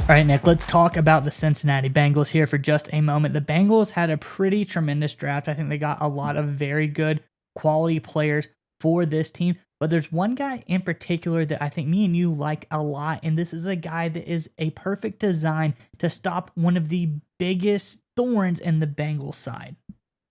All right, Nick, let's talk about the Cincinnati Bengals here for just a moment. The Bengals had a pretty tremendous draft. I think they got a lot of very good quality players for this team. But there's one guy in particular that I think me and you like a lot. And this is a guy that is a perfect design to stop one of the biggest thorns in the Bengals side.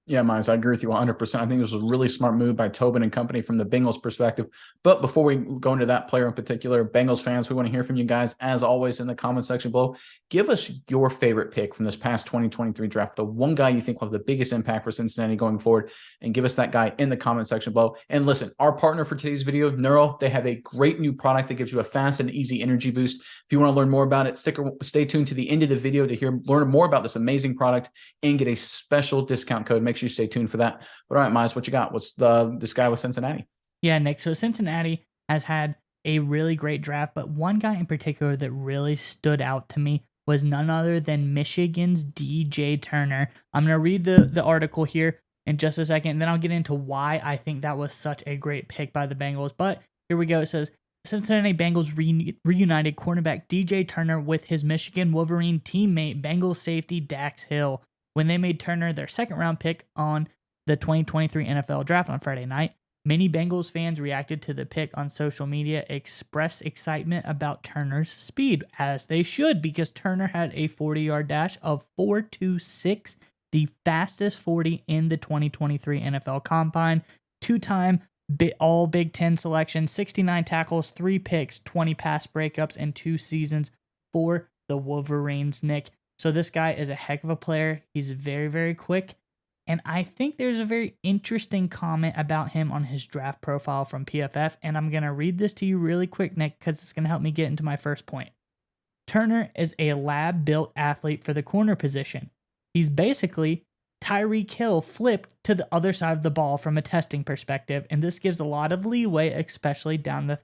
Yeah, Miles, I agree with you 100%. I think this was a really smart move by Tobin and company from the Bengals perspective. But before we go into that player in particular, Bengals fans, we want to hear from you guys, as always, in the comment section below. Give us your favorite pick from this past 2023 draft, the one guy you think will have the biggest impact for Cincinnati going forward, and give us that guy in the comment section below. And listen, our partner for today's video, Neuro, they have a great new product that gives you a fast and easy energy boost. If you want to learn more about it, stay tuned to the end of the video to learn more about this amazing product and get a special discount code. Make sure you stay tuned for that. But all right, Miles, what you got? What's this guy with Cincinnati? Yeah, Nick. So Cincinnati has had a really great draft, but one guy in particular that really stood out to me was none other than Michigan's DJ Turner. I'm going to read the article here in just a second, and then I'll get into why I think that was such a great pick by the Bengals. But here we go. It says, Cincinnati Bengals reunited cornerback DJ Turner with his Michigan Wolverine teammate, Bengals safety Dax Hill, when they made Turner their second-round pick on the 2023 NFL Draft on Friday night. Many Bengals fans reacted to the pick on social media, expressed excitement about Turner's speed, as they should, because Turner had a 40-yard dash of 4.26, the fastest 40 in the 2023 NFL Combine, two-time all Big Ten selection, 69 tackles, 3 picks, 20 pass breakups, and 2 seasons for the Wolverines, Nick. So this guy is a heck of a player. He's very, very quick. And I think there's a very interesting comment about him on his draft profile from PFF, and I'm going to read this to you really quick, Nick, because it's going to help me get into my first point. Turner is a lab-built athlete for the corner position. He's basically Tyreek Hill flipped to the other side of the ball from a testing perspective, and this gives a lot of leeway, especially down the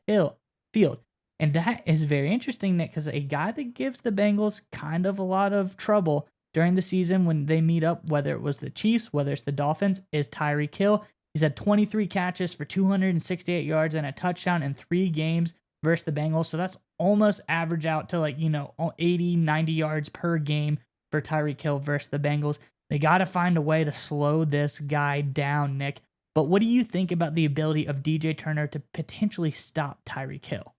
field. And that is very interesting, Nick, because a guy that gives the Bengals kind of a lot of trouble during the season when they meet up, whether it was the Chiefs, whether it's the Dolphins, is Tyreek Hill. He's had 23 catches for 268 yards and a touchdown in 3 games versus the Bengals. So that's almost average out to 80, 90 yards per game for Tyreek Hill versus the Bengals. They got to find a way to slow this guy down, Nick. But what do you think about the ability of DJ Turner to potentially stop Tyreek Hill?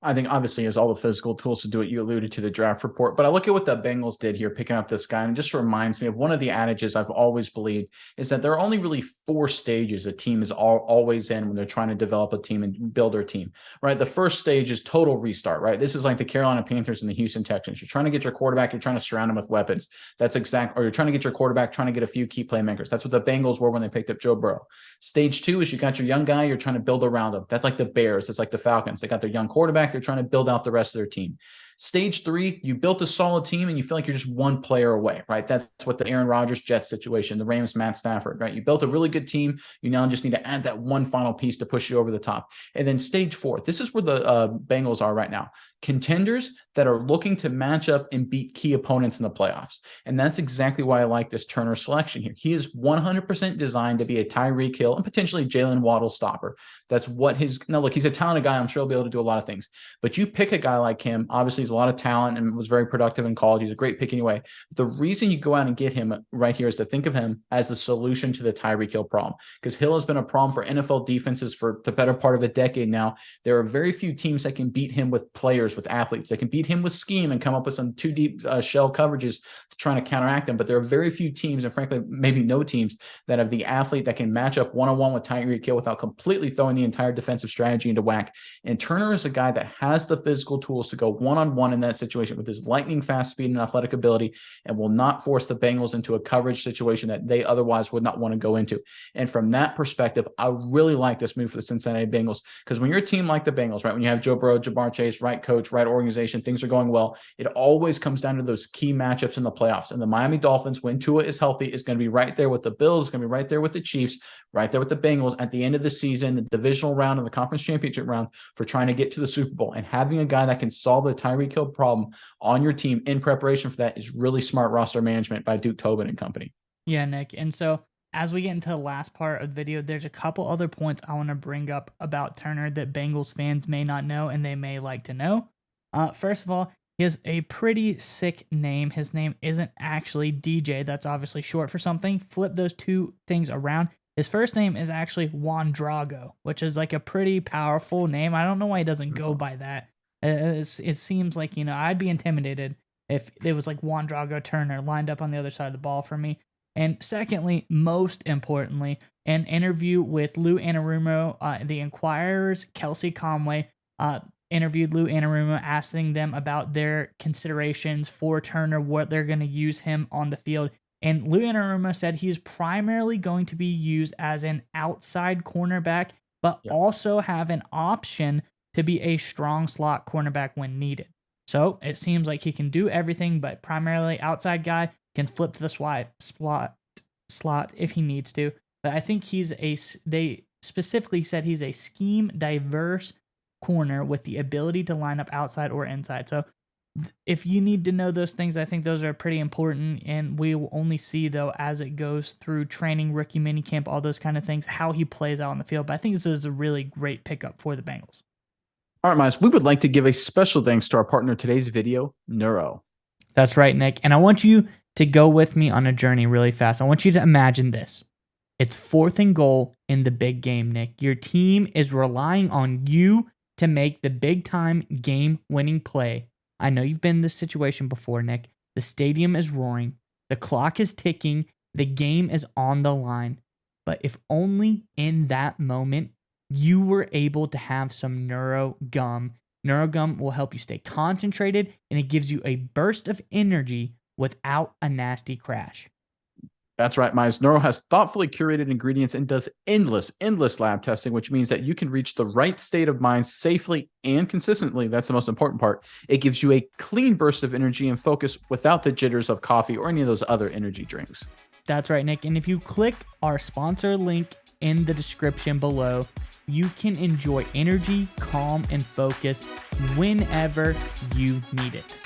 I think obviously he has all the physical tools to do it. You alluded to the draft report, but I look at what the Bengals did here, picking up this guy, and it just reminds me of one of the adages I've always believed is that there are only really 4 stages a team is always in when they're trying to develop a team and build their team, right? The first stage is total restart, right? This is like the Carolina Panthers and the Houston Texans. You're trying to get your quarterback, you're trying to surround him with weapons. Or you're trying to get your quarterback, trying to get a few key playmakers. That's what the Bengals were when they picked up Joe Burrow. Stage 2 is you got your young guy, you're trying to build around him. That's like the Bears. It's like the Falcons. They got their young quarterback, they're trying to build out the rest of their team. Stage 3, you built a solid team and you feel like you're just one player away, right? That's what the Aaron Rodgers Jets situation, the Rams Matt Stafford, right? You built a really good team. You now just need to add that one final piece to push you over the top. And then stage 4, this is where the Bengals are right now. Contenders that are looking to match up and beat key opponents in the playoffs. And that's exactly why I like this Turner selection here. He is 100% designed to be a Tyreek Hill and potentially Jalen Waddle stopper. That's what now look, he's a talented guy. I'm sure he'll be able to do a lot of things. But you pick a guy like him, obviously he's a lot of talent and was very productive in college. He's a great pick anyway. The reason you go out and get him right here is to think of him as the solution to the Tyreek Hill problem. Because Hill has been a problem for NFL defenses for the better part of a decade now. There are very few teams that can beat him with players, with athletes. They can beat him with scheme and come up with some too deep shell coverages to try to counteract him. But there are very few teams, and frankly, maybe no teams, that have the athlete that can match up one-on-one with Tyreek Hill without completely throwing the entire defensive strategy into whack. And Turner is a guy that has the physical tools to go one-on-one in that situation with his lightning fast speed and athletic ability, and will not force the Bengals into a coverage situation that they otherwise would not want to go into. And from that perspective, I really like this move for the Cincinnati Bengals, because when you're a team like the Bengals, right, when you have Joe Burrow, Jamar Chase, right coach, right organization, things are going well, it always comes down to those key matchups in the playoffs. And the Miami Dolphins, when Tua is healthy, is going to be right there with the Bills, is going to be right there with the Chiefs, right there with the Bengals at the end of the season, the divisional round and the conference championship round, for trying to get to the Super Bowl. And having a guy that can solve the Tyreek Hill problem on your team in preparation for that is really smart roster management by Duke Tobin and company. Yeah, Nick. And so as we get into the last part of the video, there's a couple other points I want to bring up about Turner that Bengals fans may not know and they may like to know. First of all, He has a pretty sick name. His name isn't actually DJ. That's obviously short for something. Flip those two things around. His first name is actually Juan Drago, which is like a pretty powerful name. I don't know why he doesn't go by that. It seems like, I'd be intimidated if it was like Juan Drago Turner lined up on the other side of the ball for me. And secondly, most importantly, an interview with Lou Anarumo, the Inquirer's Kelsey Conway, interviewed Lou Anarumo, asking them about their considerations for Turner, what they're going to use him on the field. And Lou Anarumo said he's primarily going to be used as an outside cornerback, but also have an option to be a strong slot cornerback when needed. So it seems like he can do everything, but primarily outside guy, can flip to the slot if he needs to. But I think they specifically said he's a scheme diverse corner with the ability to line up outside or inside. So if you need to know those things, I think those are pretty important, and we will only see, though, as it goes through training, rookie minicamp, all those kind of things, how he plays out on the field. But I think this is a really great pickup for the Bengals. All right, Miles, we would like to give a special thanks to our partner in today's video, Neuro. That's right, Nick. And I want you to go with me on a journey really fast. I want you to imagine this. It's 4th and goal in the big game, Nick. Your team is relying on you to make the big-time game-winning play. I know you've been in this situation before, Nick. The stadium is roaring. The clock is ticking. The game is on the line. But if only in that moment you were able to have some Neuro Gum. Neuro Gum will help you stay concentrated, and it gives you a burst of energy without a nasty crash. That's right, Miles. Neuro has thoughtfully curated ingredients and does endless lab testing, which means that you can reach the right state of mind safely and consistently. That's the most important part. It gives you a clean burst of energy and focus without the jitters of coffee or any of those other energy drinks. That's right, Nick. And if you click our sponsor link in the description below, you can enjoy energy, calm, and focus whenever you need it.